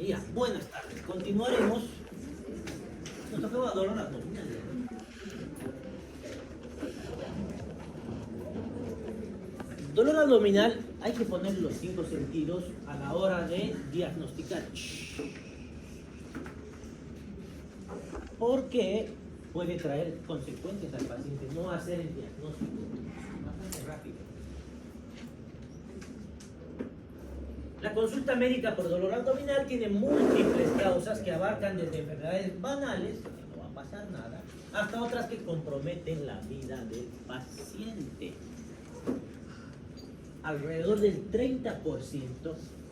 Ya, buenas tardes. Continuaremos. Nos tocaba dolor abdominal. Dolor abdominal, hay que poner los 5 sentidos a la hora de diagnosticar. Porque puede traer consecuencias al paciente no hacer el diagnóstico bastante rápido. La consulta médica por dolor abdominal tiene múltiples causas que abarcan desde enfermedades banales, que no va a pasar nada, hasta otras que comprometen la vida del paciente. Alrededor del 30%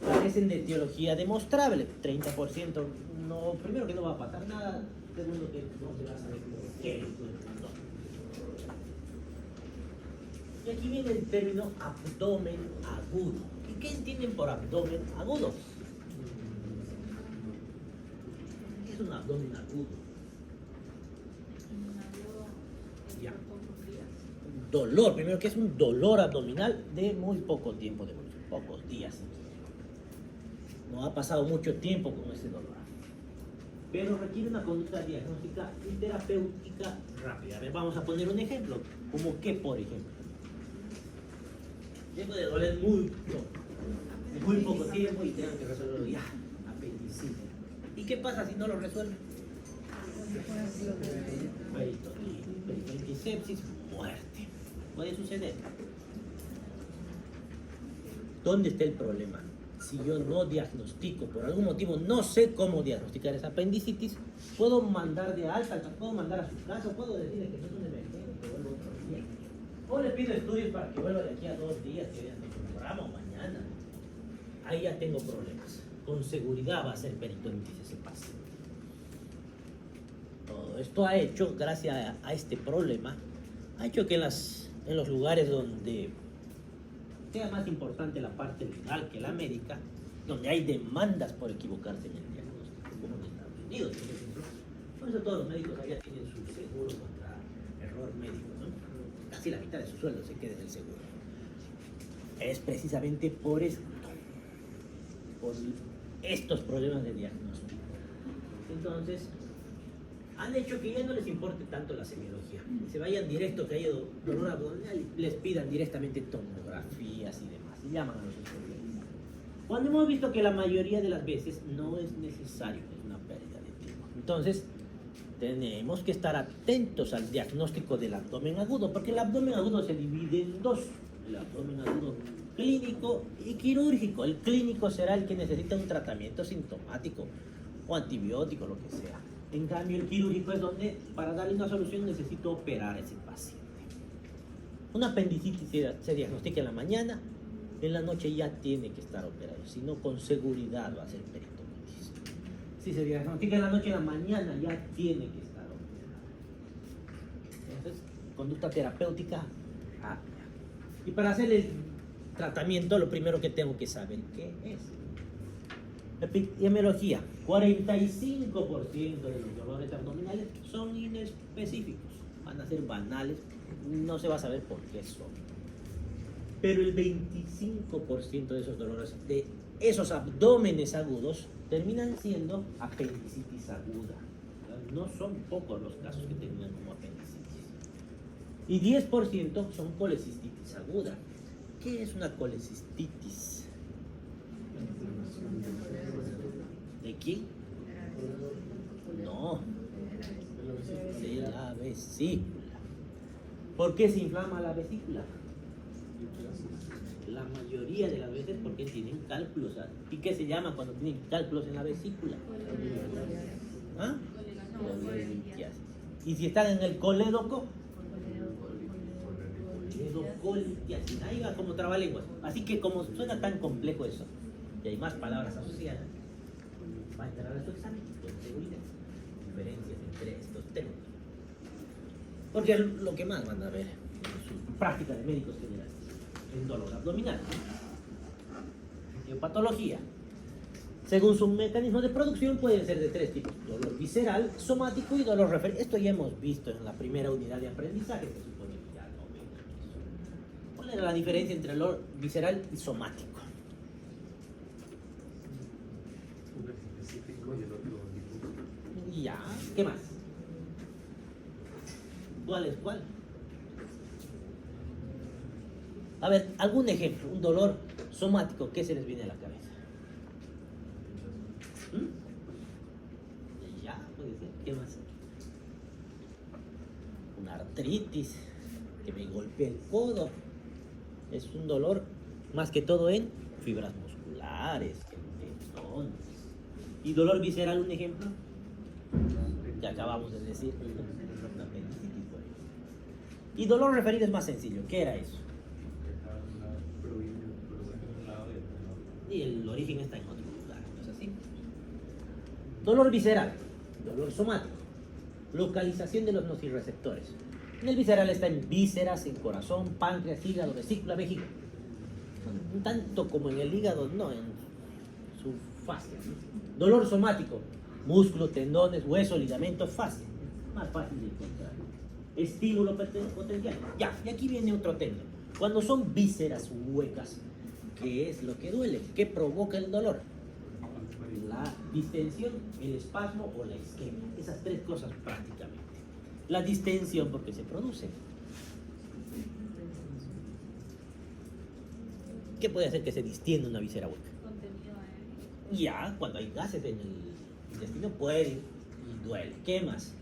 carecen de etiología demostrable. 30% no, primero que no va a pasar nada, segundo que no se va a saber por qué. Y aquí viene el término abdomen agudo. ¿Y qué entienden por abdomen agudo? ¿Qué es un abdomen agudo? Ya. Dolor, primero que es un dolor abdominal de muy poco tiempo de evolución, pocos días. No ha pasado mucho tiempo con ese dolor, pero requiere una conducta diagnóstica y terapéutica rápida. A ver, vamos a poner un ejemplo, como que por ejemplo, llego de doler mucho, en muy poco tiempo y tengo que resolverlo ya, apendicitis. ¿Y qué pasa si no lo resuelven? Peritonitis, sepsis, muerte. Puede suceder. ¿Dónde está el problema? Si yo no diagnostico, por algún motivo no sé cómo diagnosticar esa apendicitis, puedo mandar de alta, puedo mandar a su casa, puedo decirle que no es una emergencia, que vuelva otro día. O le pido estudios para que vuelva de aquí a 2 días, que vean nuestro programa o mañana. Ahí ya tengo problemas. Con seguridad va a ser peritonitis ese paciente. Todo esto ha hecho, gracias a este problema, ha hecho que en los lugares donde sea más importante la parte legal que la médica, donde hay demandas por equivocarse en el diagnóstico, como en Estados Unidos, por ejemplo. Por eso todos los médicos allá tienen su seguro contra error médico, ¿no? Casi la mitad de su sueldo se queda en el seguro. Es precisamente por esto, por estos problemas de diagnóstico. Entonces, han hecho que ya no les importe tanto la semiología. Se vayan directo, que haya dolor abdominal, y les pidan directamente tomografías y demás. Y llaman a los especialistas. Cuando hemos visto que la mayoría de las veces no es necesario, es una pérdida de tiempo. Entonces, tenemos que estar atentos al diagnóstico del abdomen agudo, porque el abdomen agudo se divide en dos. El abdomen agudo clínico y quirúrgico. El clínico será el que necesita un tratamiento sintomático o antibiótico, lo que sea. En cambio, el quirúrgico es donde, para darle una solución, necesito operar a ese paciente. Una apendicitis se diagnostica en la mañana, en la noche ya tiene que estar operado, si no, con seguridad va a ser peritonitis. Si se diagnostica en la noche, en la mañana ya tiene que estar operado. Entonces, conducta terapéutica rápida. Y para hacer el tratamiento, lo primero que tengo que saber qué es. Epidemiología: 45% de los dolores abdominales son inespecíficos, van a ser banales, no se va a saber por qué son. Pero el 25% de esos dolores, de esos abdómenes agudos, terminan siendo apendicitis aguda. No son pocos los casos que terminan como apendicitis. Y 10% son colecistitis aguda. ¿Qué es una colecistitis? ¿De quién? No, de la vesícula. ¿Por qué se inflama la vesícula? La mayoría de las veces porque tienen cálculos. ¿Y qué se llama cuando tienen cálculos en la vesícula? ¿Ah? Colelitiasis. ¿Y si están en el colédoco? Coledocolitis. Ahí va como trabalenguas. Así que como suena tan complejo eso, y hay más palabras asociadas, va a entrar a su examen con seguridad. Diferencias entre estos términos. Porque es lo que más van a ver en su práctica de médicos generales. El dolor abdominal. Patología. Según su mecanismo de producción, pueden ser de 3 tipos: dolor visceral, somático y dolor referente. Esto ya hemos visto en la primera unidad de aprendizaje, se supone que ya no vemos eso. ¿Cuál era la diferencia entre dolor visceral y somático? Y ya, ¿qué más? ¿Cuál es cuál? A ver, algún ejemplo, un dolor somático, ¿qué se les viene a la cabeza? Ya, puede ser, ¿qué más? Una artritis, que me golpea el codo. Es un dolor más que todo en fibras musculares, en tendones. ¿Y dolor visceral, un ejemplo? Que acabamos de decir, una apendicitis por ahí. Y dolor referido es más sencillo. ¿Qué era eso? Y el origen está en otro lugar, ¿no es así? Dolor visceral, dolor somático, localización de los nociceptores. En el visceral está en vísceras, en corazón, páncreas, hígado, vesícula, vejiga. Tanto como en el hígado, no, en su fascia. Dolor somático, músculo, tendones, hueso, ligamento, fascia. Más fácil de encontrar. Estímulo potencial. Ya, y aquí viene otro tema. Cuando son vísceras huecas, ¿qué es lo que duele? ¿Qué provoca el dolor? La distensión, el espasmo o la isquemia. Esas tres cosas prácticamente. La distensión porque se produce. ¿Qué puede hacer que se distienda una víscera hueca? Ya, cuando hay gases en el intestino puede y duele. ¿Qué más?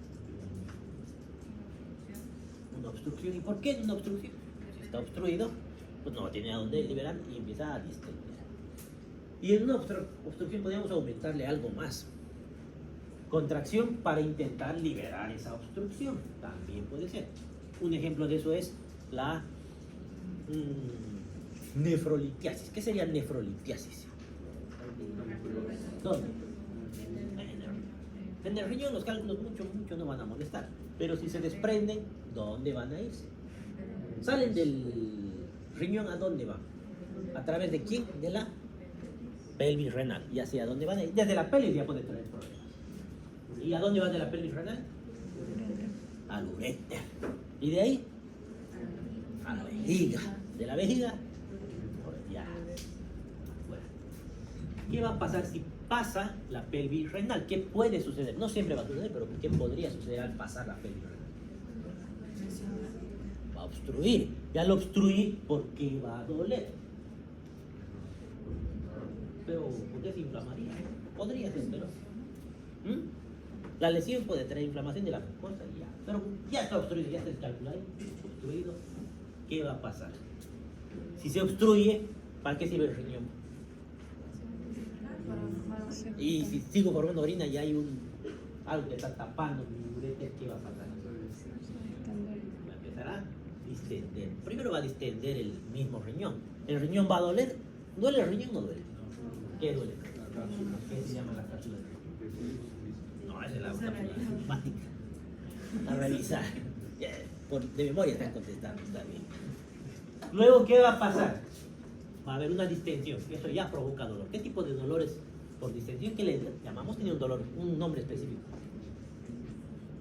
Una obstrucción. ¿Y por qué una obstrucción? Si está obstruido, pues no tiene a dónde liberar y empieza a distender. Y en una obstrucción podríamos aumentarle algo más. Contracción para intentar liberar esa obstrucción. También puede ser. Un ejemplo de eso es la nefrolitiasis. ¿Qué sería nefrolitiasis? ¿Dónde? En el riñón los cálculos mucho no van a molestar. Pero si se desprenden, ¿dónde van a irse? Salen del riñón, ¿a dónde van? ¿A través de quién? De la pelvis renal. ¿Y hacia dónde van a ir? Desde la pelvis ya puede traer problemas. ¿Y a dónde va de la pelvis renal? Al uréter. ¿Y de ahí? A la vejiga. De la vejiga, ya. Bueno. ¿Qué va a pasar si pasa la pelvis renal? ¿Qué puede suceder? No siempre va a suceder, pero ¿qué podría suceder al pasar la pelvis renal? Va a obstruir. Y al obstruir, ¿por qué va a doler? Pero, ¿por qué se inflamaría? Podría ser, pero... La lesión puede traer inflamación de la mucosa y ya. Pero ya está obstruido, ya está calculado, obstruido. ¿Qué va a pasar? Si se obstruye, ¿para qué sirve el riñón? Y si sigo formando orina y hay algo que está tapando mi ureter, ¿qué va a pasar? Va a empezar a distender. Primero va a distender el mismo riñón. ¿El riñón va a doler? ¿Duele el riñón o no duele? ¿Qué duele? ¿Qué se llama la cápsula? No, esa es la cápsula linfática. A revisar. De memoria están contestando, está bien. Luego, ¿qué va a pasar? Va a haber una distensión. Eso ya provoca dolor. ¿Qué tipo de dolores por distensión que le llamamos? Tiene un dolor, un nombre específico.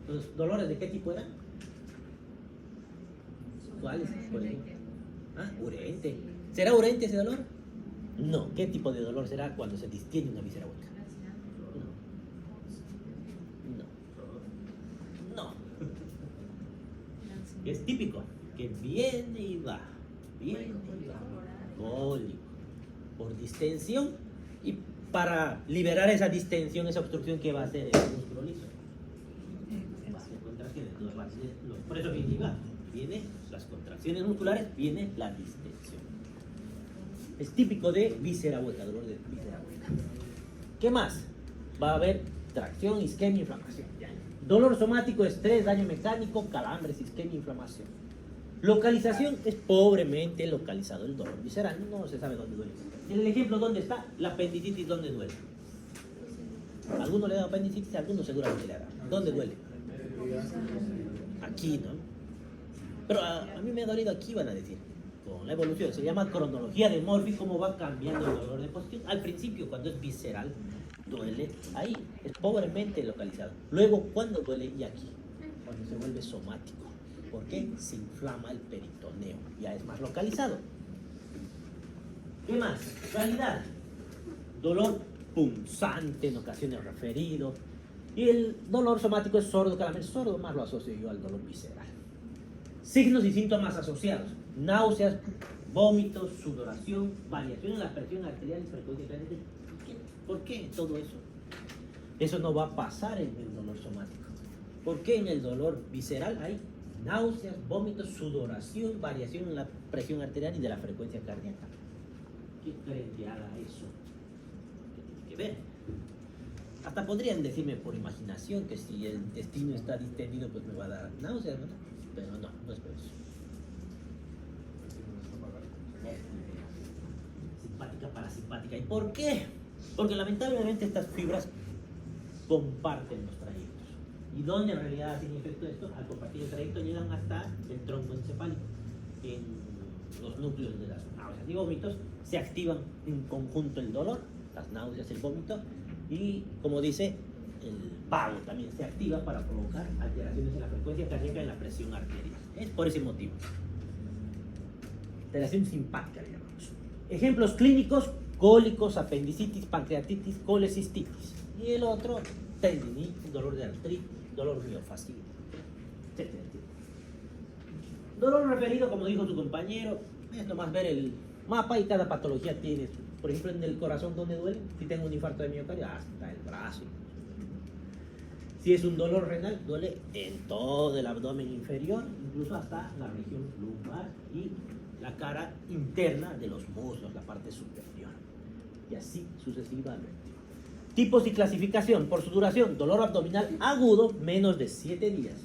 ¿Los dolores de qué tipo eran? ¿Cuáles? Por ejemplo. Ah, urente. ¿Será urente ese dolor? No. ¿Qué tipo de dolor será cuando se distiende una víscera hueca? No. Es típico que viene y va. Viene y va. Cólico. Por distensión. Y para liberar esa distensión, esa obstrucción, ¿qué va a hacer el músculo liso? Va a hacer contracciones. Por eso viene y va. Viene las contracciones musculares, viene la distensión. Es típico de víscera hueca, dolor de víscera hueca. ¿Qué más? Va a haber tracción, isquemia, inflamación. Ya. Dolor somático, estrés, daño mecánico, calambres, isquemia, inflamación. Localización es pobremente localizado el dolor visceral, no se sabe dónde duele. En el ejemplo, ¿dónde está? La apendicitis, ¿dónde duele? ¿Alguno le da apendicitis? Alguno seguramente le da. ¿Dónde duele? Aquí, ¿no? Pero a mí me ha dolido aquí, van a decir. Con la evolución, se llama cronología de Murphy, cómo va cambiando el dolor de posición. Al principio, cuando es visceral, duele ahí, es pobremente localizado. Luego, ¿cuándo duele? Y aquí, cuando se vuelve somático. ¿Por qué? Se inflama el peritoneo, ya es más localizado. ¿Qué más? Realidad. Dolor punzante, en ocasiones referido. Y el dolor somático es sordo, claramente sordo, más lo asocio yo al dolor visceral. Signos y síntomas asociados: náuseas, vómitos, sudoración, variación en la presión arterial y frecuencia cardíaca. ¿Por qué todo eso? Eso no va a pasar en el dolor somático. ¿Por qué en el dolor visceral hay náuseas, vómitos, sudoración, variación en la presión arterial y de la frecuencia cardíaca? ¿Qué creen que haga eso? ¿Qué tiene que ver? Hasta podrían decirme por imaginación que si el intestino está distendido, pues me va a dar náuseas, ¿no? Pero no, no es por eso. Simpática, parasimpática. ¿Y por qué? Porque lamentablemente estas fibras comparten los trayectos. ¿Y dónde en realidad hacen efecto esto? Al compartir el trayecto llegan hasta el tronco encefálico. En los núcleos de las náuseas y vómitos se activan en conjunto el dolor, las náuseas, el vómito, y como dice, el vago también se activa para provocar alteraciones en la frecuencia cardíaca y en la presión arterial. Es por ese motivo. Alteración simpática le llamamos. Ejemplos clínicos: cólicos, apendicitis, pancreatitis, colecistitis. Y el otro, tendinitis, dolor de artritis, dolor miofascial, etc. Dolor referido, como dijo su compañero, es nomás ver el mapa y cada patología tiene. Por ejemplo, en el corazón, ¿dónde duele? Si tengo un infarto de miocardio, hasta el brazo. Si es un dolor renal, duele en todo el abdomen inferior, incluso hasta la región lumbar y la cara interna de los muslos, la parte superior. Y así sucesivamente. Tipos y clasificación: por su duración, dolor abdominal agudo, menos de 7 días.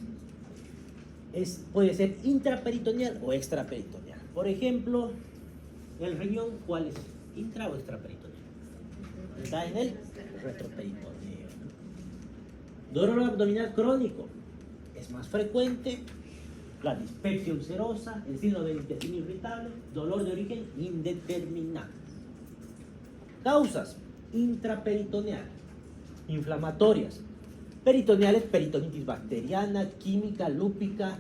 Puede ser intraperitoneal o extraperitoneal. Por ejemplo, el riñón, ¿cuál es? ¿Intra o extraperitoneal? Está en el retroperitoneo. Dolor abdominal crónico es más frecuente. La dispepsia ulcerosa, el síndrome del intestino irritable, dolor de origen indeterminado. Causas: intraperitoneal, inflamatorias, peritoneales, peritonitis bacteriana, química, lúpica.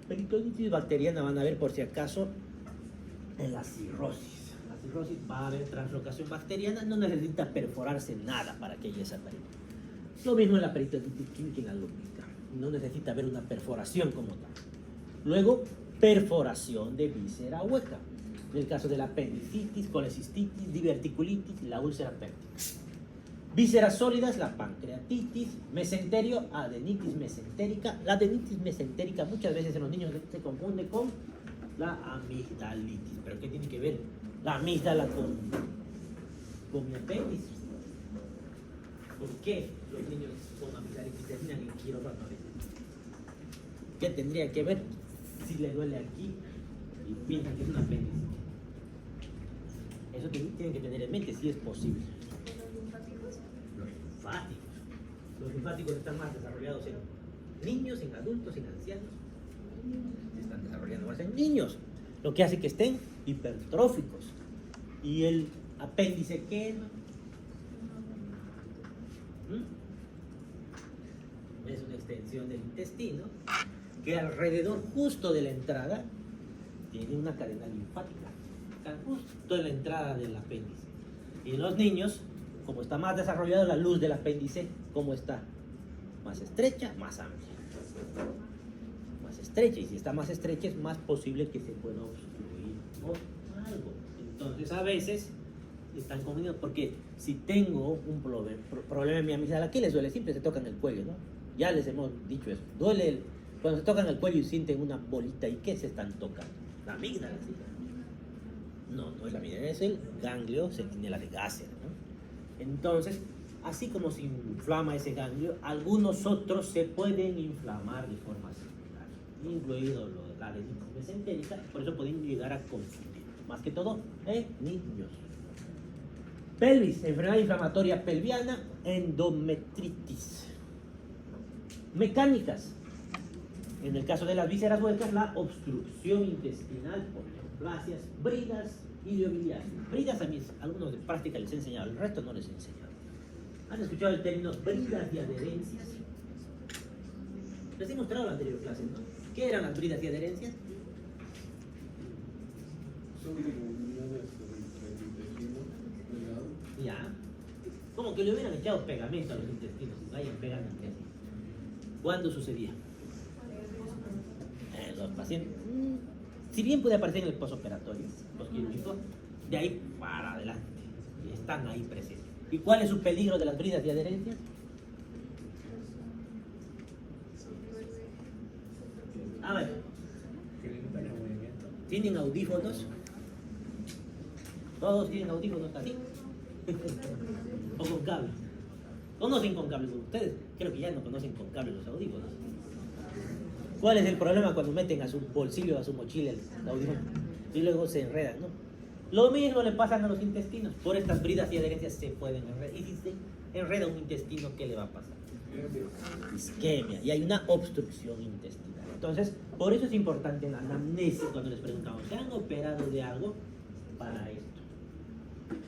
Peritonitis bacteriana van a ver por si acaso en la cirrosis. La cirrosis va a haber translocación bacteriana, no necesita perforarse nada para que haya esa peritonitis. Lo mismo en la peritonitis química y la lúpica, no necesita haber una perforación como tal. Luego, perforación de víscera hueca. En el caso de la apendicitis, colecistitis, diverticulitis, la úlcera péptica. Vísceras sólidas, la pancreatitis, mesenterio, adenitis mesentérica. La adenitis mesentérica muchas veces en los niños se confunde con la amigdalitis. ¿Pero qué tiene que ver la amígdala con mi apéndice? ¿Por qué los niños con amigdalitis terminan en quirófano? ¿Qué tendría que ver si le duele aquí y piensan que es un apéndice? Eso tienen que tener en mente, si es posible. Los linfáticos están más desarrollados en niños, en adultos, en ancianos. Se están desarrollando más en niños, lo que hace que estén hipertróficos. Y el apéndice, ¿qué? Es una extensión del intestino que alrededor, justo de la entrada, tiene una cadena linfática. Está justo en la entrada del apéndice. Y en los niños, como está más desarrollada la luz del apéndice, ¿cómo está? Más estrecha, más amplia. Más estrecha, y si está más estrecha es más posible que se pueda obstruir o algo. Entonces a veces están confundidos porque si tengo un problema en mi amígdala, ¿qué les duele? Siempre se tocan el cuello, ¿no? Ya les hemos dicho eso. Duele cuando se tocan el cuello y sienten una bolita. ¿Y qué se están tocando? La amígdala, ¿sí? No, no es la amígdala, es el ganglio centinela de Gásser, ¿no? Entonces, así como se inflama ese ganglio, algunos otros se pueden inflamar de forma similar, incluido la adenitis mesentérica. Por eso pueden llegar a confundir, más que todo en niños. Pelvis, enfermedad inflamatoria pelviana, endometritis. Mecánicas: en el caso de las vísceras huecas, la obstrucción intestinal por neoplasias, bridas, iliobiliares. Bridas a mis alumnos de práctica les he enseñado, el resto no les he enseñado. ¿Han escuchado el término bridas y adherencias? Les he mostrado en la anterior clase, ¿no? ¿Qué eran las bridas y adherencias? Son unidades del intestino delgado. Ya. ¿Cómo como que le hubieran echado pegamento a los intestinos y vayan pegando entre sí. ¿Cuándo sucedía? Los pacientes, si bien puede aparecer en el postoperatorio, los quirúrgicos, de ahí para adelante, y están ahí presentes. ¿Y cuál es su peligro de las bridas y adherencias? A ver, ¿tienen audífonos? Todos tienen audífonos así. O con cable. ¿Conocen con cable? Ustedes creo que ya no conocen con cable los audífonos. ¿Cuál es el problema cuando meten a su bolsillo, a su mochila el audífono y luego se enredan, ¿no? Lo mismo le pasan a los intestinos. Por estas bridas y adherencias se pueden enredar. Y si se enreda un intestino, ¿qué le va a pasar? Isquemia. Y hay una obstrucción intestinal. Entonces, por eso es importante en la anamnesis cuando les preguntamos, ¿se han operado de algo? Para esto.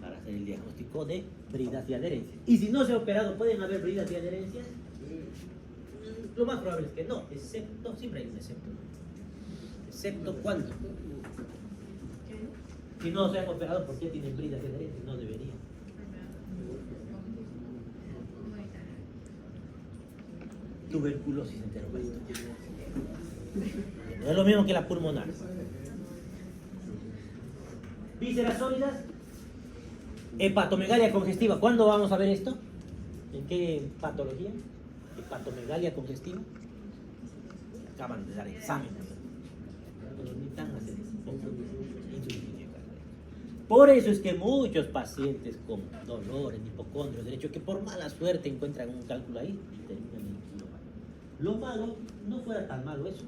Para hacer el diagnóstico de bridas y adherencias. Y si no se ha operado, ¿pueden haber bridas y adherencias? Lo más probable es que no, excepto, siempre hay un excepto. ¿Excepto cuándo? Si no se han operado, ¿por qué tienen bridas y adherencias? No deberían. Tuberculosis enteropatógena. No es lo mismo que la pulmonar. Vísceras sólidas. Hepatomegalia congestiva. ¿Cuándo vamos a ver esto? ¿En qué patología? Hepatomegalia congestiva. Acaban de dar exámenes. Pero ni tan hacer insuficiencia cardíaca. Por eso es que muchos pacientes con dolor en hipocondrio derecho, que por mala suerte encuentran un cálculo ahí y terminan en quirófano. Lo malo, no fuera tan malo eso.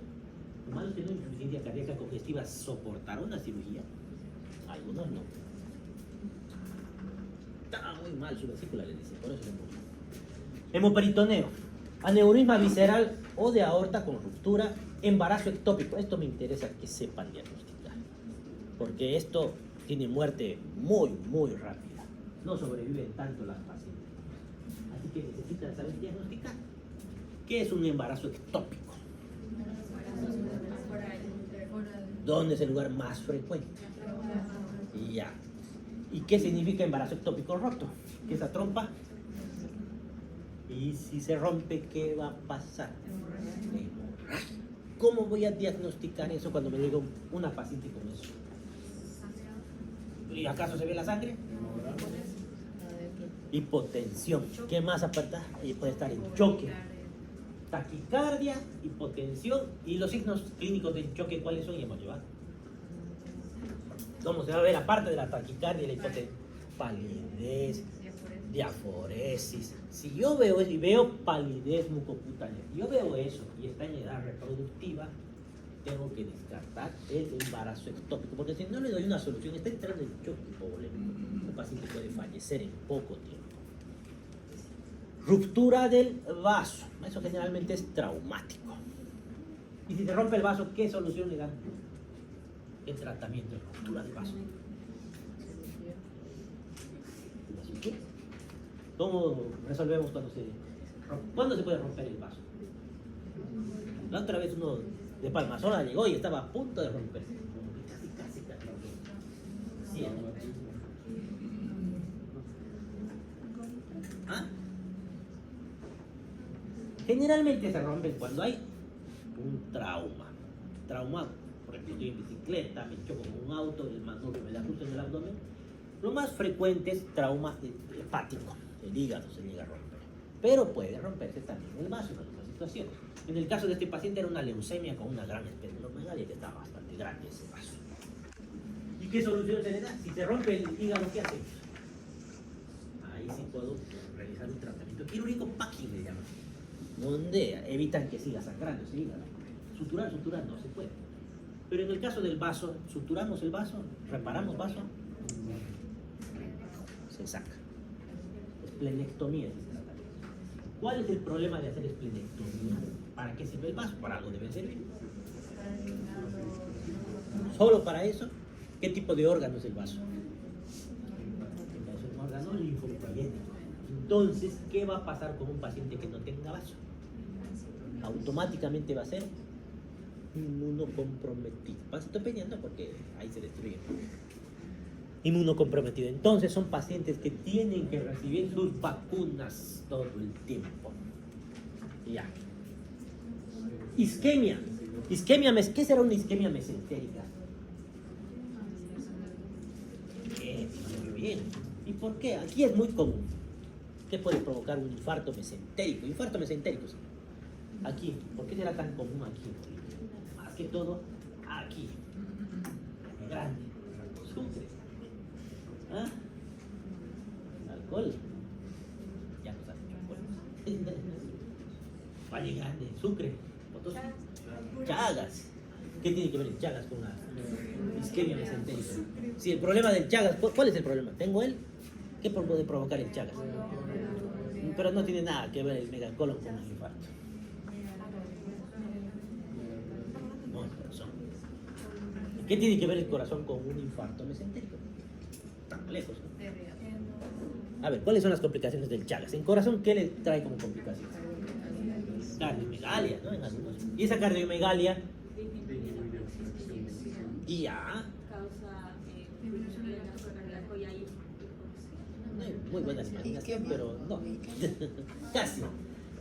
Lo malo es que una insuficiencia cardíaca congestiva soportará una cirugía. Algunos no. Está muy mal su vesícula, le dice, por eso le muere. Hemoperitoneo, aneurisma visceral o de aorta con ruptura, embarazo ectópico. Esto me interesa que sepan diagnosticar, porque esto tiene muerte muy, muy rápida. No sobreviven tanto las pacientes. Así que necesitan saber diagnosticar. ¿Qué es un embarazo ectópico? ¿Dónde es el lugar más frecuente? Y ya. ¿Y qué significa embarazo ectópico roto? Que esa trompa. Y si se rompe, ¿qué va a pasar? ¿Cómo voy a diagnosticar eso cuando me llega una paciente con eso? ¿Y acaso se ve la sangre? Hipotensión. ¿Qué más aparta? Y puede estar en choque. Taquicardia, hipotensión. ¿Y los signos clínicos del choque cuáles son? Y hemos llevado. ¿Cómo se va a ver aparte de la taquicardia y la hipotensión? Palidez, diaforesis. Si yo veo eso y veo palidez mucocutánea, yo veo eso y está en edad reproductiva, tengo que descartar el embarazo ectópico, porque si no le doy una solución, está entrando en choque polémico. Un paciente puede fallecer en poco tiempo. Ruptura del vaso. Eso generalmente es traumático. Y si se rompe el vaso, ¿qué solución le dan? El tratamiento de ruptura del vaso. ¿Cómo resolvemos cuándo se puede romper el vaso? La otra vez uno de Palmasola llegó y estaba a punto de romper. Casi. Sí, ¿ah? Generalmente se rompen cuando hay un trauma. Por ejemplo, estoy en bicicleta, me choco con un auto, el manubrio me da justo en el abdomen. Lo más frecuente es trauma hepático, el hígado se llega a romper. Pero puede romperse también el vaso en algunas situaciones. En el caso de este paciente era una leucemia con una gran esplenomegalia que estaba bastante grande ese vaso. ¿Y qué solución se le da? Si se rompe el hígado, ¿qué hacemos? Ahí sí puedo realizar un tratamiento quirúrgico, packing le llaman, donde evitan que siga sangrando ese hígado. Suturar no se puede. Pero en el caso del vaso, suturamos el vaso, reparamos vaso, se saca. Esplenectomía, dice la tarea. ¿Cuál es el problema de hacer esplenectomía? ¿Para qué sirve el vaso? Para algo debe servir. ¿Solo para eso? ¿Qué tipo de órgano es el vaso? Es un órgano linfoproyético. Entonces, ¿qué va a pasar con un paciente que no tenga vaso? Automáticamente va a ser inmunocomprometido. Estoy peleando porque ahí se destruye. inmunocomprometido. Entonces son pacientes que tienen que recibir sus vacunas todo el tiempo. Ya. Isquemia. ¿Qué será una isquemia mesentérica? Muy bien. ¿Y por qué? Aquí es muy común. ¿Qué puede provocar un infarto mesentérico? Infarto mesentérico. Aquí. ¿Por qué será tan común aquí? Más que todo, aquí. Grande. Sucre. ¿Ah? Alcohol. Ya no sabe alcohol. Valle Grande, Sucre, Potosí. Chagas. ¿Qué tiene que ver el Chagas con la isquemia mesentérica? Si el problema del Chagas, ¿cuál es el problema? ¿Tengo él? ¿Qué puede provocar el Chagas? Pero no tiene nada que ver el megacolon con el infarto. No, el corazón. ¿Qué tiene que ver el corazón con un infarto mesentérico? Tan lejos, ¿no? A ver, ¿cuáles son las complicaciones del Chagas? En corazón, ¿qué le trae como complicaciones? Cardiomegalia, ¿no? En algunos. Y esa cardiomegalia. Y ya. Muy buena imaginación, pero no. Casi.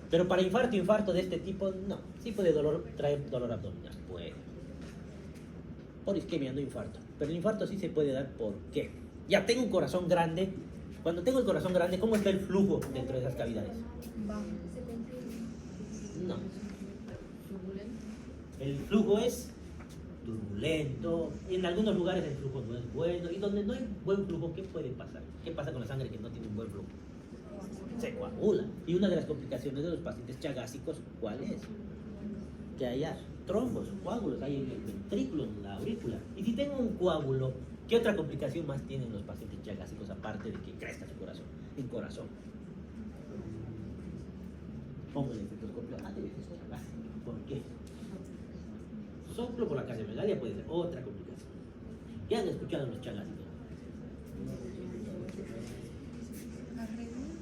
Pero para infarto de este tipo, no. Sí puede traer dolor abdominal. Puede. Por isquemia, no infarto. Pero el infarto sí se puede dar. ¿Por qué? Ya tengo un corazón grande. Cuando tengo el corazón grande, ¿cómo está el flujo dentro de esas cavidades? No. El flujo es turbulento. En algunos lugares el flujo no es bueno. Y donde no hay buen flujo, ¿qué puede pasar? ¿Qué pasa con la sangre que no tiene un buen flujo? Se coagula. Y una de las complicaciones de los pacientes chagásicos, ¿cuál es? Que haya trombos, coágulos, hay en el ventrículo, en la aurícula. Y si tengo un coágulo, ¿qué otra complicación más tienen los pacientes chagásicos aparte de que crezca su corazón? En corazón. Pongo el estetoscopio. ¿Por qué? Soplo por la cardiomegalia puede ser otra complicación. ¿Qué han escuchado en los chagásicos?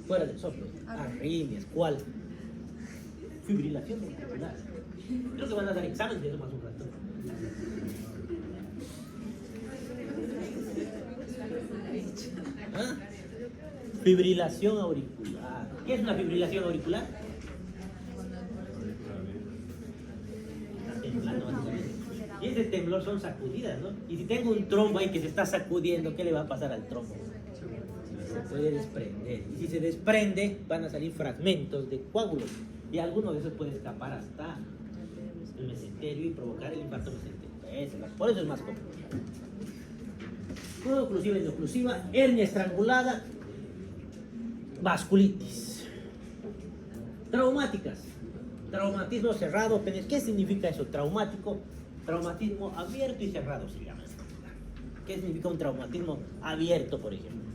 Fuera del soplo. Arritmias. ¿Cuál? Fibrilación auricular. Creo que van a dar examen de eso más un rato. ¿Ah? Fibrilación auricular. ¿Qué es una fibrilación auricular? Está temblando básicamente. Y ese temblor son sacudidas, ¿no? Y si tengo un trombo ahí que se está sacudiendo, ¿qué le va a pasar al trombo? Se puede desprender. Y si se desprende, van a salir fragmentos de coágulos. Y alguno de esos puede escapar hasta el mesenterio y provocar el infarto mesentérico. Por eso es más común. Oclusiva, endoclusiva, hernia estrangulada, vasculitis. Traumáticas. Traumatismo cerrado. ¿Qué significa eso? Traumático. Traumatismo abierto y cerrado se llama. ¿Qué significa un traumatismo abierto, por ejemplo?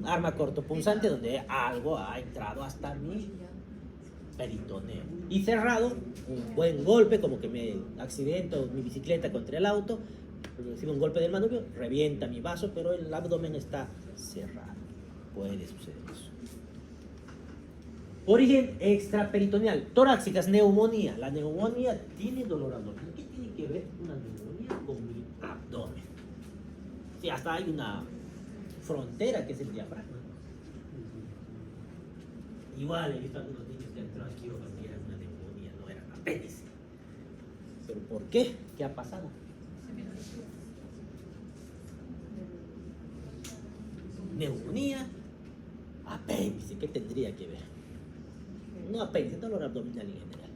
Arma cortopunzante donde algo ha entrado hasta mi peritoneo. Y cerrado, un buen golpe, como que me accidento mi bicicleta contra el auto, recibo un golpe del manubrio, revienta mi vaso, pero el abdomen está cerrado. Puede suceder eso. Origen extraperitoneal, torácicas, neumonía. La neumonía tiene dolor abdominal. ¿Qué tiene que ver una neumonía con mi abdomen? Sí, hasta hay una frontera que es el diafragma. Igual he visto a algunos niños que han entrado aquí y eran una neumonía, no era un apéndice. ¿Pero por qué? ¿Qué ha pasado? Neumonía, apéndice, ¿qué tendría que ver? No apéndice, dolor abdominal en general.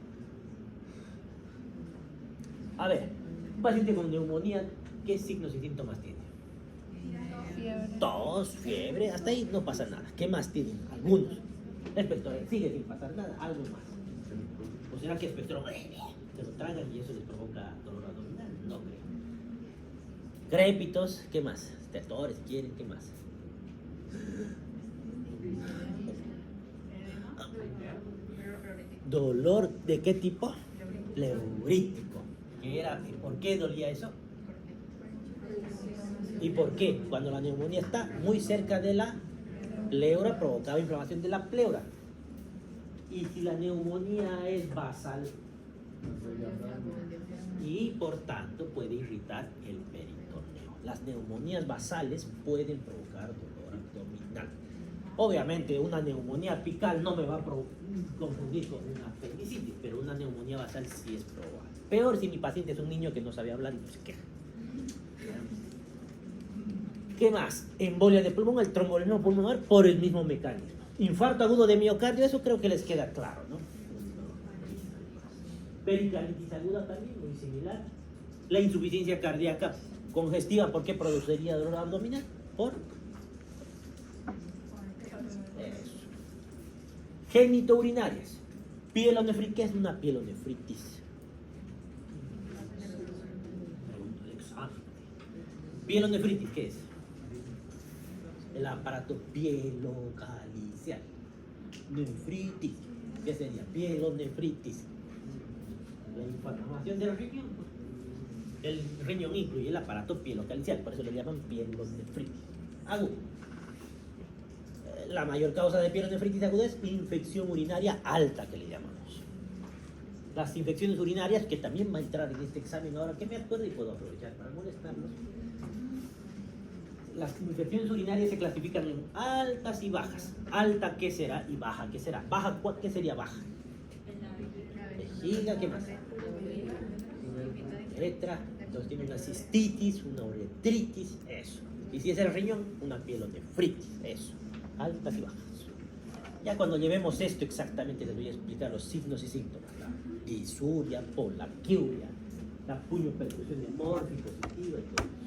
A ver, un paciente con neumonía, ¿qué signos y síntomas tiene? Fiebre. Tos, fiebre, hasta ahí no pasa nada. ¿Qué más tienen? Algunos. Espectro, sigue sin pasar nada, algo más. ¿O será que espectro se lo tragan y eso les provoca dolor abdominal? No creo. Crépitos, ¿qué más? Estertores, ¿quieren? ¿Qué más? ¿Dolor de qué tipo? Pleurítico. ¿Qué era? ¿Por qué dolía eso? ¿Y por qué? Cuando la neumonía está muy cerca de la pleura, provocaba inflamación de la pleura. Y si la neumonía es basal, Y por tanto puede irritar el peritoneo. Las neumonías basales pueden provocar dolor abdominal. Obviamente una neumonía apical no me va a confundir con una apendicitis, pero una neumonía basal sí es probable. Peor si mi paciente es un niño que no sabe hablar y no se queja. ¿Qué más? Embolia de pulmón, el tromboembolismo pulmonar por el mismo mecanismo. Infarto agudo de miocardio, eso creo que les queda claro, ¿no? Pericarditis aguda también, muy similar. La insuficiencia cardíaca congestiva, ¿por qué produciría dolor abdominal? Por eso. Genitourinarias. Pielonefritis, ¿qué es una pielonefritis? Pielonefritis, ¿qué es? El aparato pielocalicial. Nefritis, ¿qué sería? Pielonefritis. La inflamación del riñón. El riñón incluye el aparato pielocalicial, por eso le llaman pielonefritis aguda. La mayor causa de pielonefritis aguda es infección urinaria alta, que le llamamos. Las infecciones urinarias, que también va a entrar en este examen ahora que me acuerdo y puedo aprovechar para molestarlos. Las infecciones urinarias se clasifican en altas y bajas. Alta, ¿qué será? Y baja, ¿qué será? Baja, ¿qué sería baja? Vejiga, ¿qué más? Uretra, entonces tiene una cistitis, una uretritis, eso. Y si es el riñón, una pielonefritis, eso. Altas y bajas. Ya cuando llevemos esto exactamente les voy a explicar los signos y síntomas. La disuria, polaquiuria, la puño-percusión de Morphy positiva y todo eso.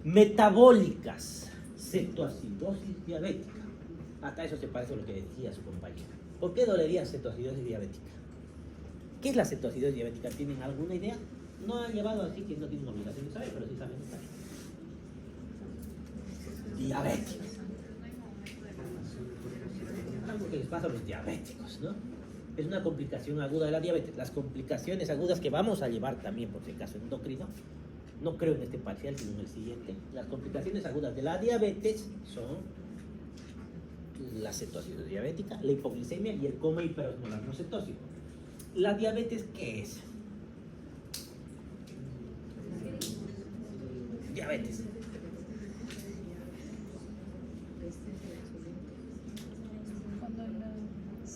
Metabólicas, cetoacidosis diabética. Hasta eso se parece a lo que decía su compañero. ¿Por qué dolería cetoacidosis diabética? ¿Qué es la cetoacidosis diabética? ¿Tienen alguna idea? No han llevado así que no tienen obligación de saber, pero sí saben estar. Diabéticos. Algo que les pasa a los diabéticos, ¿no? Es una complicación aguda de la diabetes. Las complicaciones agudas que vamos a llevar también, por si acaso, endocrino, no creo en este parcial, sino en el siguiente. Las complicaciones agudas de la diabetes son la cetoacidosis diabética, la hipoglicemia y el coma hiperosmolar no cetósico. ¿La diabetes qué es? Diabetes.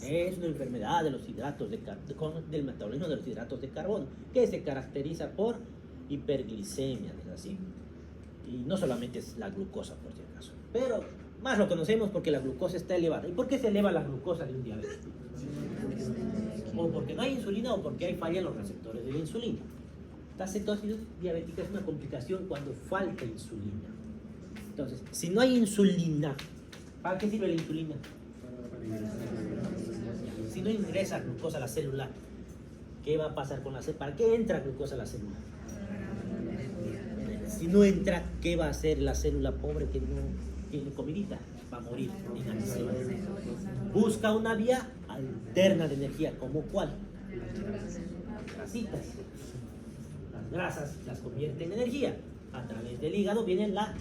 Es una enfermedad de los hidratos del metabolismo de los hidratos de carbono, que se caracteriza por hiperglicemia, ¿es así? Y no solamente es la glucosa, por si acaso, pero más lo conocemos porque la glucosa está elevada. ¿Y por qué se eleva la glucosa de un diabético? O porque no hay insulina o porque hay falla en los receptores de la insulina. La cetoacidosis diabética es una complicación cuando falta insulina. Entonces, si no hay insulina, ¿para qué sirve la insulina? Si no ingresa glucosa a la célula, ¿qué va a pasar con la célula? ¿Para qué entra glucosa a la célula? Si no entra, ¿qué va a hacer la célula pobre que no tiene comidita? Va a morir inactiva. Busca una vía alterna de energía, ¿como cuál? Las grasitas. Las grasas las convierte en energía. A través del hígado viene la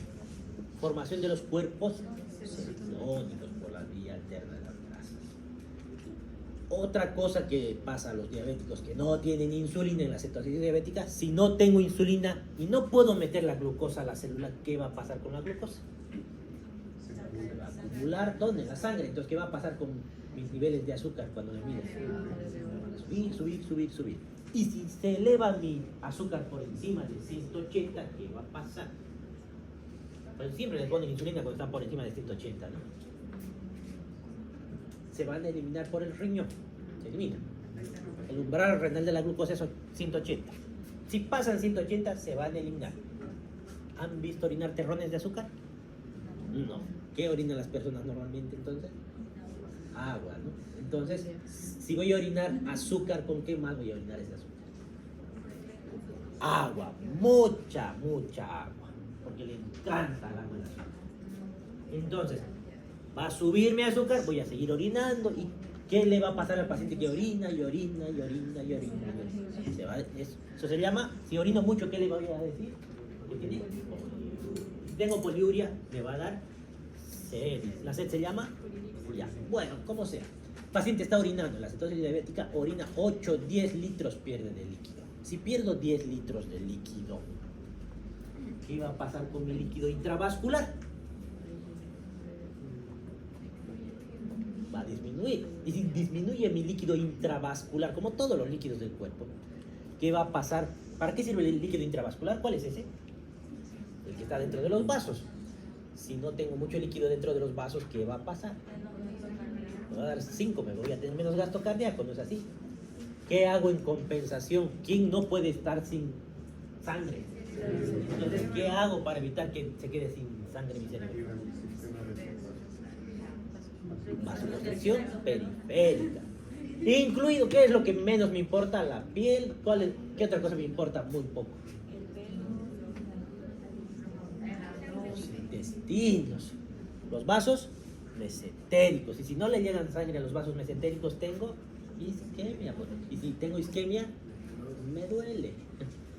formación de los cuerpos cetónicos por la vía alterna de las grasas. Otra cosa que pasa a los diabéticos que no tienen insulina en la cetoacidosis diabética, si no tengo insulina y no puedo meter la glucosa a la célula, ¿qué va a pasar con la glucosa? Se va a acumular, ¿dónde? En la sangre. Entonces, ¿qué va a pasar con mis niveles de azúcar cuando me mides? Subir. Y si se eleva mi azúcar por encima de 180, ¿qué va a pasar? Pues siempre les ponen insulina cuando están por encima de 180, ¿no? Se van a eliminar por el riñón. Se elimina. El umbral renal de la glucosa es 180. Si pasan 180, se van a eliminar. ¿Han visto orinar terrones de azúcar? No. ¿Qué orinan las personas normalmente entonces? Agua, ¿no? Entonces, si voy a orinar azúcar, ¿con qué más voy a orinar ese azúcar? Agua, mucha agua, porque le encanta el agua al azúcar. Entonces, va a subir mi azúcar, voy a seguir orinando. ¿Y qué le va a pasar al paciente que orina y orina? Eso se llama, si orino mucho, ¿qué le voy a decir? Si tengo poliuria, me va a dar sed. La sed se llama, ya, bueno, como sea. Paciente está orinando, la cetosis diabética orina 8, 10 litros pierde de líquido. Si pierdo 10 litros de líquido, ¿qué va a pasar con mi líquido intravascular? Va a disminuir. Y si disminuye mi líquido intravascular, como todos los líquidos del cuerpo, ¿qué va a pasar? ¿Para qué sirve el líquido intravascular? ¿Cuál es ese? El que está dentro de los vasos. Si no tengo mucho líquido dentro de los vasos, ¿qué va a pasar? Me va a dar 5, me voy a tener menos gasto cardíaco, ¿no es así? ¿Qué hago en compensación? ¿Quién no puede estar sin sangre? Entonces, ¿qué hago para evitar que se quede sin sangre mi cerebro? Vasoconstricción periférica. Incluido, ¿qué es lo que menos me importa? La piel. ¿Qué otra cosa me importa? Muy poco. Los intestinos. Los vasos mesentéricos. Y si no le llegan sangre a los vasos mesentéricos, tengo isquemia. Y si tengo isquemia, me duele.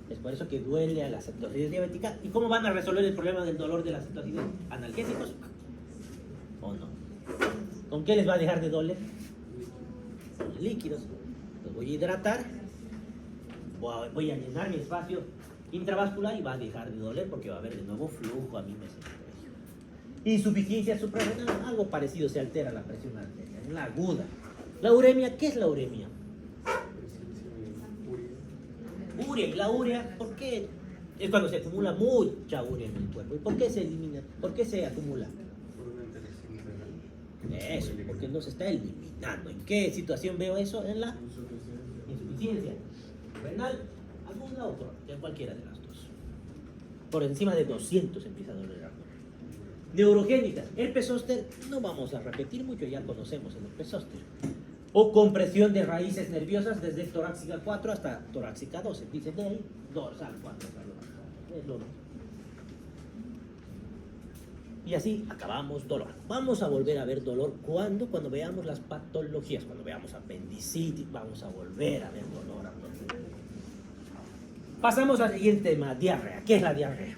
Es por eso que duele a la cetosis diabética. ¿Y cómo van a resolver el problema del dolor de la cetosis? ¿Analgésicos o no? ¿Con qué les va a dejar de doler? Con líquidos. Los voy a hidratar, voy a llenar mi espacio intravascular y va a dejar de doler porque va a haber de nuevo flujo a mi mesentérico. Insuficiencia suprarrenal, algo parecido, se altera la presión arterial, en la aguda. La uremia, ¿qué es la uremia? Urea, la urea, ¿por qué? Es cuando se acumula mucha urea en el cuerpo. ¿Y por qué se elimina? ¿Por qué se acumula? Eso, porque no se está eliminando. ¿En qué situación veo eso? En la insuficiencia renal, aguda o crónica, en cualquiera de las dos. Por encima de 200 empieza a doler algo. Neurogénicas, herpes zóster, no vamos a repetir mucho, ya conocemos el herpes zóster. O compresión de raíces nerviosas desde torácica 4 hasta torácica 12. Dice de ahí, dorsal 4. Es lo mismo. Y así acabamos dolor. Vamos a volver a ver dolor cuando veamos las patologías, cuando veamos apendicitis, vamos a volver a ver dolor abdominal. Pasamos al siguiente tema, diarrea. ¿Qué es la diarrea?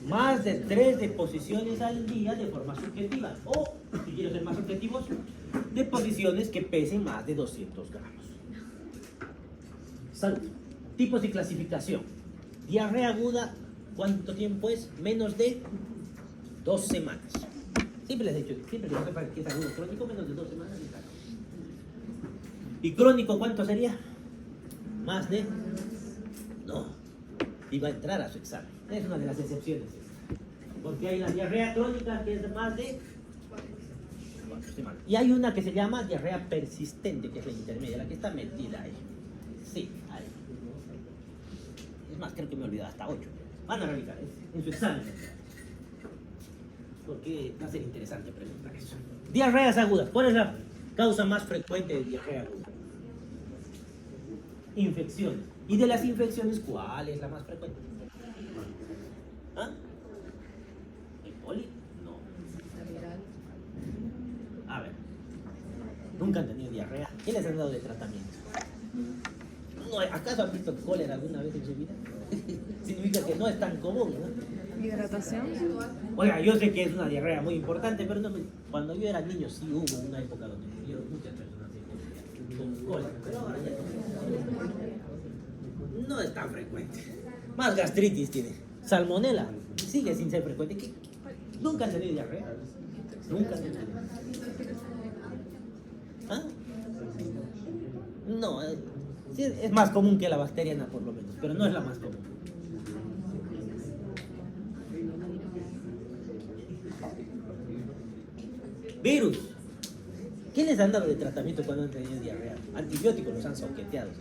Más de 3 deposiciones al día de forma subjetiva. O, si quiero ser más objetivos, deposiciones que pesen más de 200 gramos. Salud. Tipos y clasificación. Diarrea aguda, ¿cuánto tiempo es? Menos de 2 semanas. Siempre les he dicho, siempre que no sepan qué es agudo crónico, menos de 2 semanas. ¿Y crónico cuánto sería? Más de... No. Y va a entrar a su examen. Es una de las excepciones. Porque hay la diarrea crónica que es de más de 4 semanas. Y hay una que se llama diarrea persistente, que es la intermedia, la que está metida ahí. Sí, ahí. Es más, creo que me he olvidado hasta 8. Van a revisar en su examen. Porque va a ser interesante preguntar eso. Diarreas agudas. ¿Cuál es la causa más frecuente de diarrea aguda? Infecciones. ¿Y de las infecciones cuál es la más frecuente? ¿Ah? ¿El poli? No. A ver. ¿Nunca han tenido diarrea? ¿Qué les han dado de tratamiento? No, ¿acaso han visto cólera alguna vez en su vida? Significa que no es tan común, ¿no? Hidratación. Oiga, yo sé que es una diarrea muy importante, pero cuando yo era niño sí hubo una época donde murieron muchas personas con cólera. Pero ahora ya no es tan frecuente. Más gastritis tiene. Salmonela sigue sin ser frecuente. ¿Nunca han tenido diarrea? Nunca han tenido. ¿Ah? No, sí, es más común que la bacteriana por lo menos, pero no es la más común. Virus. ¿Qué les han dado de tratamiento cuando han tenido diarrea? Antibióticos los han soqueteado.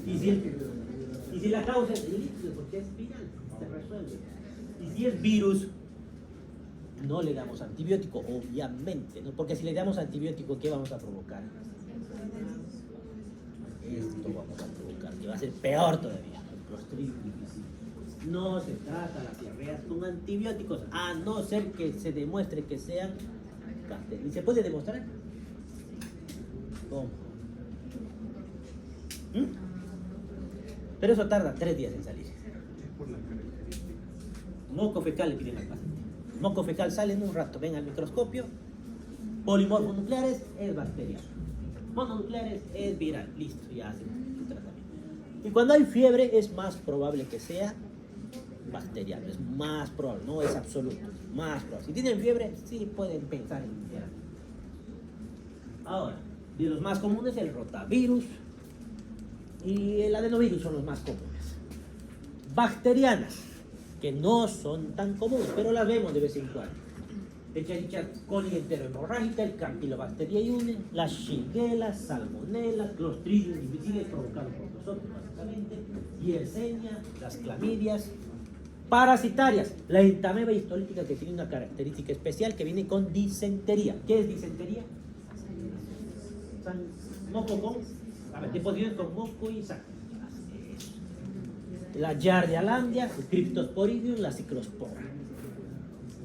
Y si la causa es el líquido, porque es viral, se resuelve. Y si es virus, no le damos antibiótico, obviamente, ¿no? Porque si le damos antibiótico, ¿qué vamos a provocar? Esto vamos a provocar, que va a ser peor todavía. No se trata las diarreas con antibióticos, a no ser que se demuestre que sean bacterias. ¿Y se puede demostrar? ¿Cómo? Pero eso tarda 3 días en salir. Moco fecal le piden al paciente. moco fecal sale en un rato, ven al microscopio, polimorfos nucleares es bacteriano, mononucleares es viral, listo, ya hacen su tratamiento. Y cuando hay fiebre es más probable que sea bacteriano, es más probable, no es absoluto, más probable. Si tienen fiebre, sí pueden pensar en terapia. Ahora, de los más comunes, el rotavirus y el adenovirus son los más comunes. Bacterianas, que no son tan comunes, pero las vemos de vez en cuando. Escherichia coli enterohemorrágica, el Campylobacterium, la Shigella, Salmonella, Clostridium difficile provocado por nosotros básicamente, Yersinia, las clamidias, parasitarias, la entameba histolítica, que tiene una característica especial que viene con disentería. ¿Qué es disentería? Moco con, deposiciones con moco y sangre. La Yardialandia, el Cryptosporidium, la Ciclospora.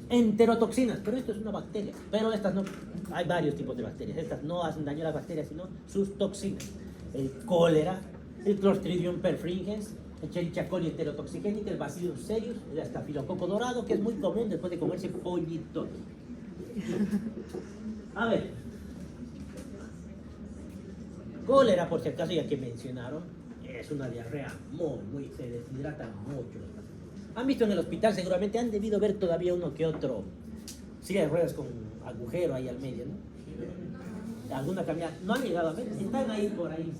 Enterotoxinas, pero esto es una bacteria, pero estas no, hay varios tipos de bacterias, estas no hacen daño a las bacterias, sino sus toxinas. El cólera, el Clostridium perfringens, el Escherichia coli enterotoxigénica, el Bacillus cereus, el estafilococo dorado, que es muy común después de comerse pollito. A ver, cólera, por si acaso, ya que mencionaron, es una diarrea muy, se deshidratan mucho los pacientes. Han visto en el hospital, seguramente han debido ver todavía uno que otro silla de ruedas con agujero ahí al medio, ¿no? Alguna camioneta, no han llegado a ver, están ahí por ahí,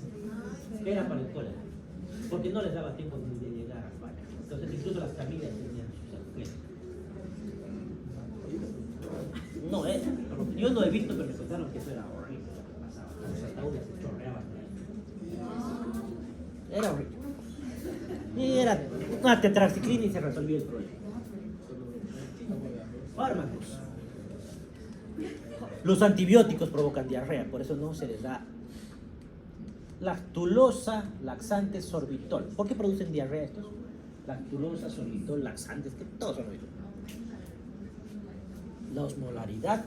espera para el cólera, porque no les daba tiempo de llegar a España. Entonces incluso las camillas tenían sus agujeros. No, yo no he visto, pero me contaron que eso era horrible lo que pasaba. Los ataúdes se chorreaban. Era horrible. Y era una tetracyclina y se resolvió el problema. Fármacos. Los antibióticos provocan diarrea, por eso no se les da lactulosa, laxantes, sorbitol. ¿Por qué producen diarrea estos? Lactulosa, sorbitol, laxantes, que todos son lo mismo. La osmolaridad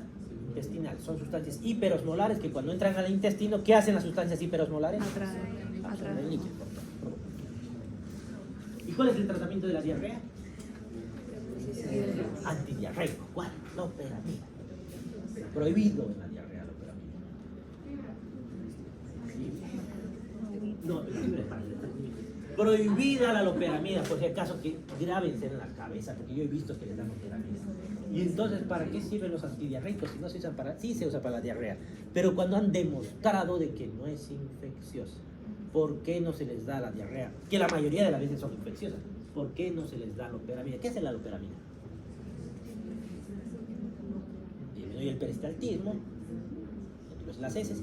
intestinal son sustancias hiperosmolares que cuando entran al intestino, ¿qué hacen las sustancias hiperosmolares? Absorben el líquido. ¿Y cuál es el tratamiento de la diarrea? Antidiarreico. ¿Cuál? Loperamida. Prohibido en la diarrea loperamida. No, prohibida la loperamida, por si acaso, que grábense en la cabeza, porque yo he visto que les dan loperamida. Y entonces, ¿para qué sirven los antidiarreicos? Si no se usan para, sí se usa para la diarrea, pero cuando han demostrado de que no es infecciosa, ¿por qué no se les da la diarrea? Que la mayoría de las veces son infecciosas. ¿Por qué no se les da loperamida? ¿Qué hace la loperamida? Disminuye el peristaltismo, las heces.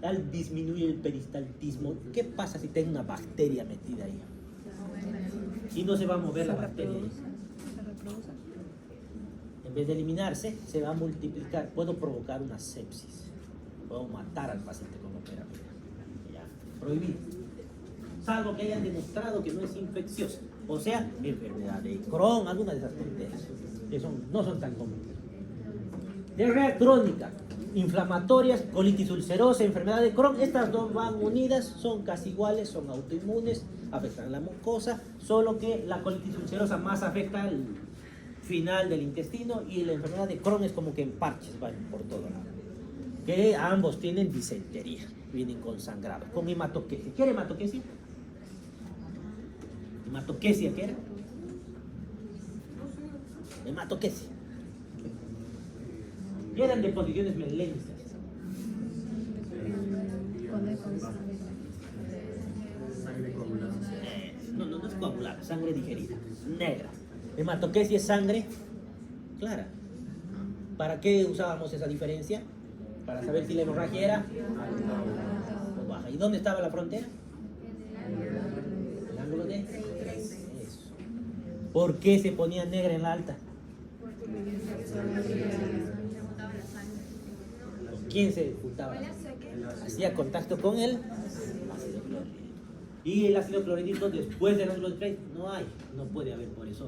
Al disminuir el peristaltismo, ¿qué pasa si tengo una bacteria metida ahí? Y no se va a mover la bacteria ahí. En vez de eliminarse, se va a multiplicar. Puedo provocar una sepsis. Puedo matar al paciente con loperamida. Prohibido, salvo que hayan demostrado que no es infecciosa, o sea, enfermedad de Crohn, alguna de esas tonterías que no son tan comunes. Diarrea crónica, inflamatorias, colitis ulcerosa, enfermedad de Crohn, estas dos van unidas, son casi iguales, son autoinmunes, afectan la mucosa, solo que la colitis ulcerosa más afecta al final del intestino y la enfermedad de Crohn es como que en parches, van por todo lado. Que ambos tienen disentería, vienen con sangrado, con hematoquesia. ¿Qué era hematoquesia? ¿Hematoquesia qué era? Hematoquesia. Y eran deposiciones melénicas. No es coagulada, sangre digerida, negra. Hematoquesia es sangre clara. ¿Para qué usábamos esa diferencia? Para saber si la hemorragia era o baja. ¿Y dónde estaba la frontera? El ángulo de eso. ¿Por qué se ponía negra en la alta? ¿Con quién se disputaba? Hacía contacto con el ácido clorhídrico. Y el ácido clorhídrico después del ángulo de Drake no puede haber, por eso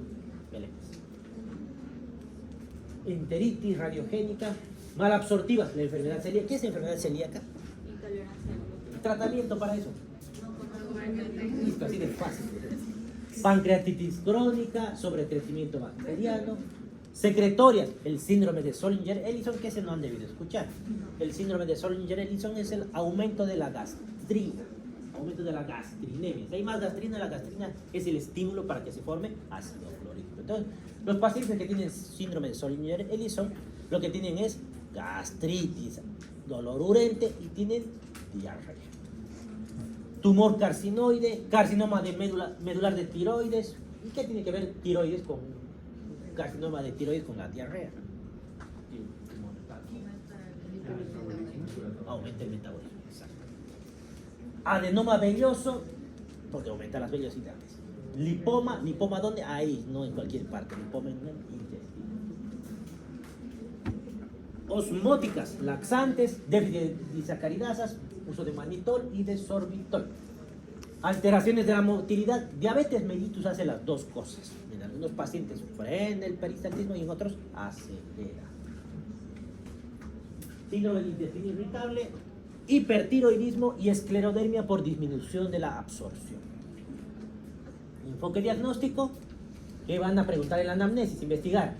velemas. Enteritis radiogénica, malabsortiva, la enfermedad celíaca. ¿Qué es enfermedad celíaca? Tratamiento para eso. Listo, así de fácil. Pancreatitis crónica, sobrecrecimiento bacteriano, Secretorias, el síndrome de Zollinger-Ellison, que ese no han debido escuchar. El síndrome de Zollinger-Ellison es el aumento de la gastrina, aumento de la gastrinemia. Si hay más gastrina, la gastrina es el estímulo para que se forme ácido clorhídrico. Entonces, los pacientes que tienen síndrome de Zollinger-Ellison, lo que tienen es gastritis, dolor urente y tienen diarrea. Tumor carcinoide, carcinoma de medular de tiroides. ¿Y qué tiene que ver tiroides con carcinoma de tiroides con la diarrea? Aumenta el metabolismo, exacto. Adenoma velloso, porque aumenta las vellosidades. Lipoma, ¿lipoma dónde? Ahí, no en cualquier parte, lipoma en el intestino. Osmóticas, laxantes, déficit de disacaridasas, uso de mannitol y de sorbitol. Alteraciones de la motilidad, diabetes mellitus hace las dos cosas. En algunos pacientes frena el peristaltismo y en otros acelera. Síndrome del intestino irritable, hipertiroidismo y esclerodermia por disminución de la absorción. Enfoque diagnóstico, que van a preguntar en la anamnesis, investigar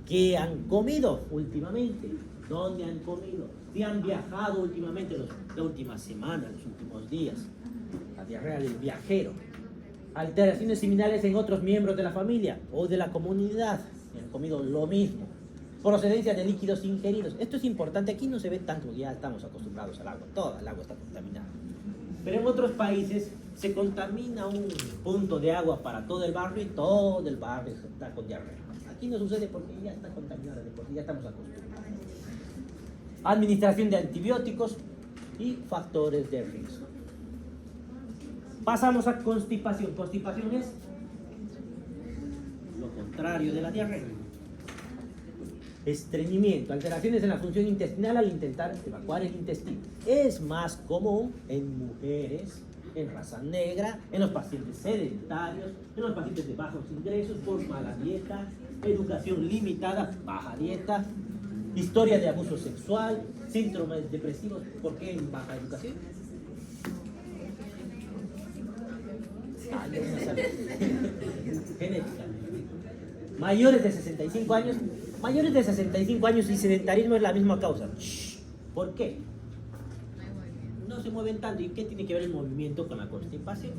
qué han comido últimamente, dónde han comido, si han viajado últimamente, la última semana, los últimos días, la diarrea del viajero, alteraciones similares en otros miembros de la familia o de la comunidad que han comido lo mismo, procedencia de líquidos ingeridos. Esto es importante, aquí no se ve tanto, ya estamos acostumbrados al agua, toda el agua está contaminada. Pero en otros países se contamina un punto de agua para todo el barrio y todo el barrio está con diarrea. Aquí no sucede porque ya está contaminada, porque ya estamos acostumbrados. Administración de antibióticos y factores de riesgo. Pasamos a constipación. Constipación es lo contrario de la diarrea. Estreñimiento, alteraciones en la función intestinal al intentar evacuar el intestino. Es más común en mujeres, en raza negra, en los pacientes sedentarios, en los pacientes de bajos ingresos por mala dieta, educación limitada, baja dieta, historia de abuso sexual, síndromes depresivos. ¿Por qué en baja educación? Yo no sabía. Genética. Mayores de 65 años. Mayores de 65 años y sedentarismo es la misma causa. ¿Por qué? No se mueven tanto. ¿Y qué tiene que ver el movimiento con la constipación?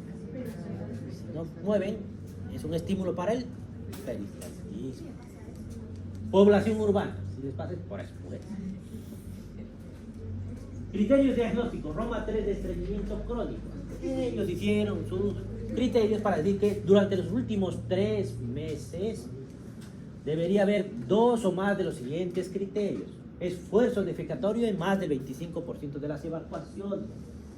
Si no mueven, es un estímulo para el peristaltismo. Población urbana. Si les pasa, por eso. Criterios diagnósticos. Roma 3 de estreñimiento crónico. Ellos hicieron sus criterios para decir que durante los últimos 3 meses debería haber 2 o más de los siguientes criterios. Esfuerzo defecatorio en más del 25% de las evacuaciones.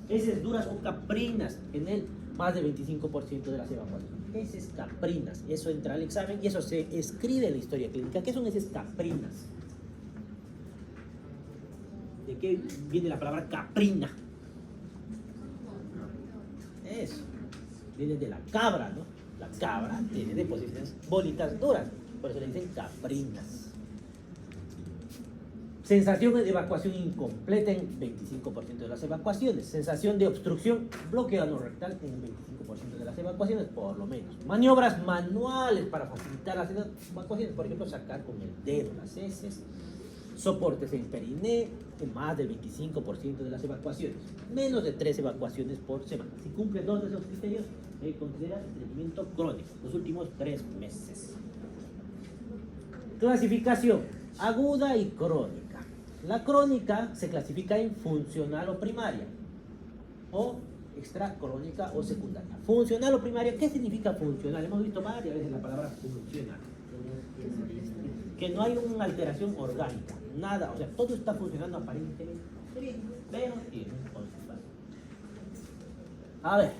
Heces duras o caprinas en el más del 25% de las evacuaciones. Heces caprinas, eso entra al examen y eso se escribe en la historia clínica. ¿Qué son heces caprinas? ¿De qué viene la palabra caprina? Eso viene de la cabra, ¿no? La cabra tiene deposiciones bolitas duras, por eso le dicen caprinas. Sensación de evacuación incompleta en 25% de las evacuaciones. Sensación de obstrucción, bloqueo anorrectal en 25% de las evacuaciones, por lo menos. Maniobras manuales para facilitar las evacuaciones, por ejemplo, sacar con el dedo las heces. Soportes en periné en más del 25% de las evacuaciones. Menos de 3 evacuaciones por semana. Si cumple 2 de esos criterios, se considera estreñimiento crónico, los últimos 3 meses. Clasificación aguda y crónica. La crónica se clasifica en funcional o primaria, o extracrónica o secundaria. Funcional o primaria, ¿qué significa funcional? Hemos visto varias veces la palabra funcional. Que no hay una alteración orgánica, nada, o sea, todo está funcionando aparentemente bien, pero tiene constipación. A ver,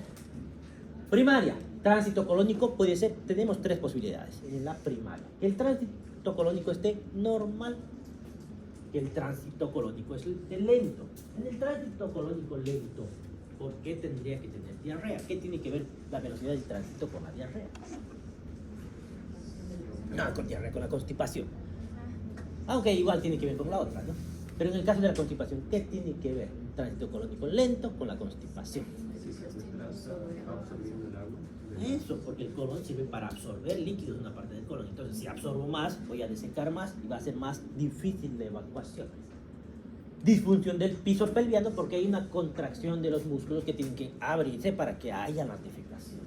primaria, tránsito colónico puede ser, tenemos 3 posibilidades en la primaria. Que el tránsito colónico esté normal, que el tránsito colónico es lento. En el tránsito colónico lento, ¿por qué tendría que tener diarrea? ¿Qué tiene que ver la velocidad del tránsito con la diarrea? No, con diarrea, con la constipación. Aunque igual tiene que ver con la otra, ¿no? Pero en el caso de la constipación, ¿qué tiene que ver un tránsito colónico lento con la constipación? absorbiendo el agua. Eso, porque el colon sirve para absorber líquidos en una parte del colon. Entonces, si absorbo más, voy a desecar más y va a ser más difícil la evacuación. Disfunción del piso pelviano porque hay una contracción de los músculos que tienen que abrirse para que haya la defecación.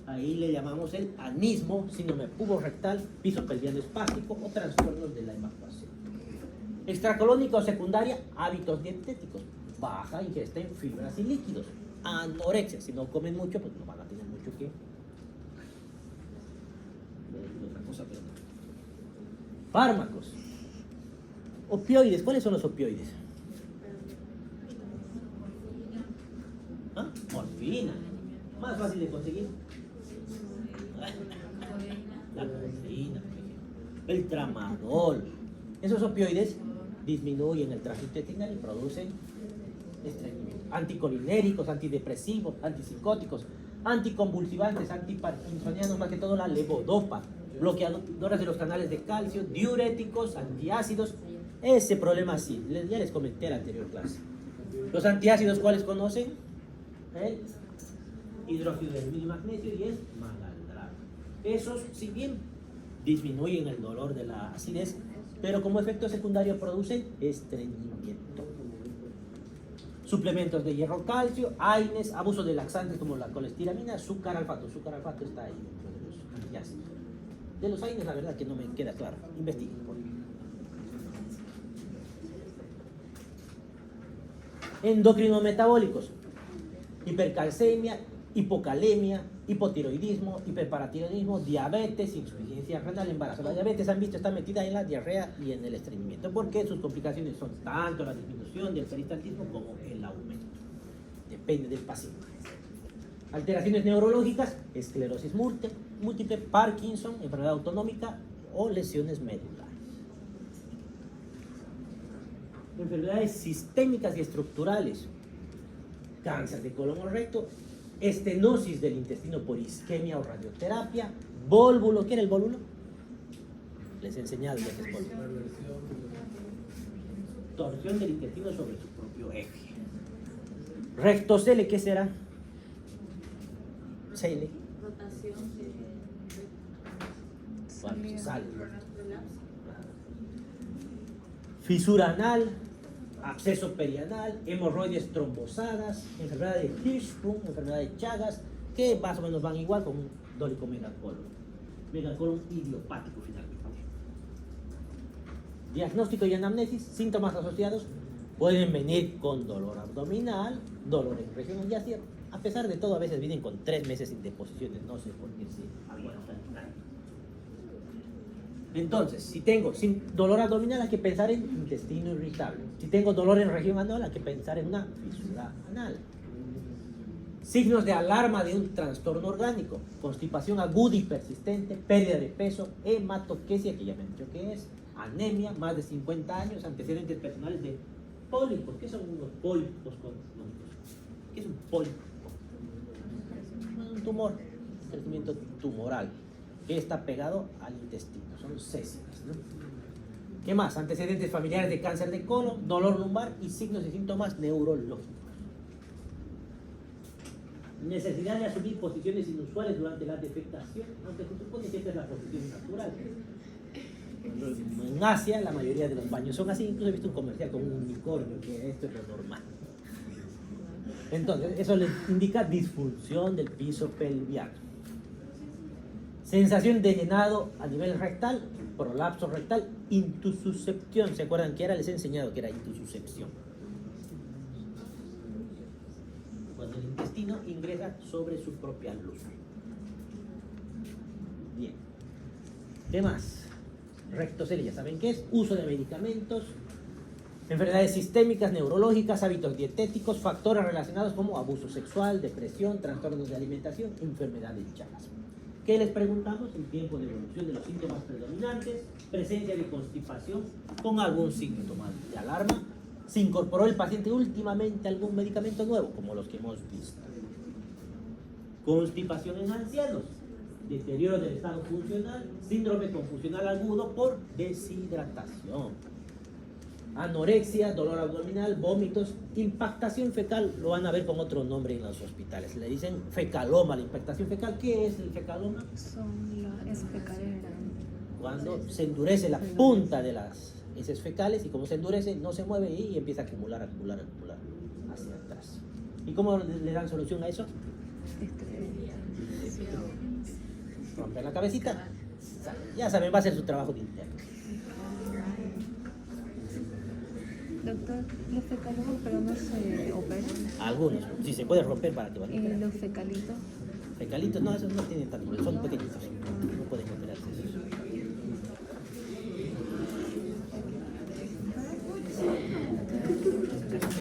Ahí le llamamos el anismo, síndrome puborectal, piso pelviano espástico o trastornos de la evacuación. Extracolónica o secundaria, hábitos dietéticos, baja ingesta en fibras y líquidos. Anorexia, si no comen mucho, pues no van a tener mucho que... Otra cosa, pero no. Fármacos. Opioides, ¿cuáles son los opioides? ¿Ah? Morfina. Más fácil de conseguir. La codeína, el tramadol. Esos opioides disminuyen el tránsito intestinal y producen estreñimiento. Anticolinéricos, antidepresivos, antipsicóticos, anticonvulsivantes, antiparkinsonianos, más que todo la levodopa, bloqueadoras de los canales de calcio, diuréticos, antiácidos. Ese problema sí, ya les comenté en la anterior clase. Los antiácidos, ¿cuáles conocen? El hidróxido de aluminio y magnesio y el malandrato. Esos, si bien disminuyen el dolor de la acidez, pero como efecto secundario producen estreñimiento. Suplementos de hierro, calcio, AINES, abuso de laxantes como la colestiramina, azúcar alfato. Azúcar alfato está ahí dentro de los antiácidos. De los AINES, la verdad que no me queda claro. Investiguen, por favor. Endocrinometabólicos, hipercalcemia, hipocalemia, hipotiroidismo, hiperparatiroidismo, diabetes, insuficiencia renal, embarazo. La diabetes, han visto, está metida en la diarrea y en el estreñimiento, porque sus complicaciones son tanto la disminución del peristaltismo como el aumento. Depende del paciente. Alteraciones neurológicas, esclerosis múltiple, Parkinson, enfermedad autonómica o lesiones medulares. Enfermedades sistémicas y estructurales, cáncer de colon o recto, estenosis del intestino por isquemia o radioterapia, vólvulo. ¿Qué era el vólvulo? Les he enseñado lo que es vólvulo. Torsión del intestino sobre su propio eje. Rectocele, ¿qué será? Cele. Rotación de Bueno, sale. Fisura anal, absceso perianal, hemorroides trombosadas, enfermedad de Hirschsprung, enfermedad de Chagas, que más o menos van igual con un dólico megacolon. Megacolon idiopático finalmente. Diagnóstico y anamnesis, síntomas asociados pueden venir con dolor abdominal, dolor en región yácea. A pesar de todo, a veces vienen con 3 meses sin deposiciones, no sé por qué se aguantan tanto. Entonces, si tengo dolor abdominal, hay que pensar en intestino irritable. Si tengo dolor en región anal, hay que pensar en una fisura anal. Signos de alarma de un trastorno orgánico: constipación aguda y persistente, pérdida de peso, hematoquesia, que ya me han dicho que es, anemia, más de 50 años, antecedentes personales de pólipos. ¿Qué son unos pólipos? ¿Qué es un pólipo? Un tumor, un crecimiento tumoral que está pegado al intestino, son césitas, ¿no? ¿Qué más? Antecedentes familiares de cáncer de colon, dolor lumbar y signos y síntomas neurológicos. Necesidad de asumir posiciones inusuales durante la defecación, aunque se supone que esta es la posición natural. En Asia la mayoría de los baños son así, incluso he visto un comercial con un unicornio, que esto es lo normal. Entonces, eso le indica disfunción del piso pelviano. Sensación de llenado a nivel rectal, prolapso rectal, intususcepción. ¿Se acuerdan que era? Les he enseñado que era intususcepción. Cuando el intestino ingresa sobre su propia luz. Bien. ¿Qué más? Rectocele, ya saben qué es. Uso de medicamentos, enfermedades sistémicas, neurológicas, hábitos dietéticos, factores relacionados como abuso sexual, depresión, trastornos de alimentación, enfermedad de Chagas. ¿Qué les preguntamos? El tiempo de evolución de los síntomas predominantes, presencia de constipación con algún síntoma de alarma. ¿Se incorporó el paciente últimamente algún medicamento nuevo, como los que hemos visto? Constipación en ancianos, deterioro del estado funcional, síndrome confusional agudo por deshidratación. anorexia, dolor abdominal, vómitos, impactación fecal, lo van a ver con otro nombre en los hospitales. Le dicen fecaloma, la impactación fecal. ¿Qué es el fecaloma? Son las fecales. Cuando se endurece la punta de las heces fecales y como se endurece, no se mueve y empieza a acumular hacia atrás. ¿Y cómo le dan solución a eso? Romper la cabecita. Ya saben, va a ser su trabajo de interno. Doctor, los fecalomas pero no se operan. Algunos, si se puede romper para que ¿Y vayan. los fecalitos? Fecalitos, no, esos no tienen tanto, son pequeñitos.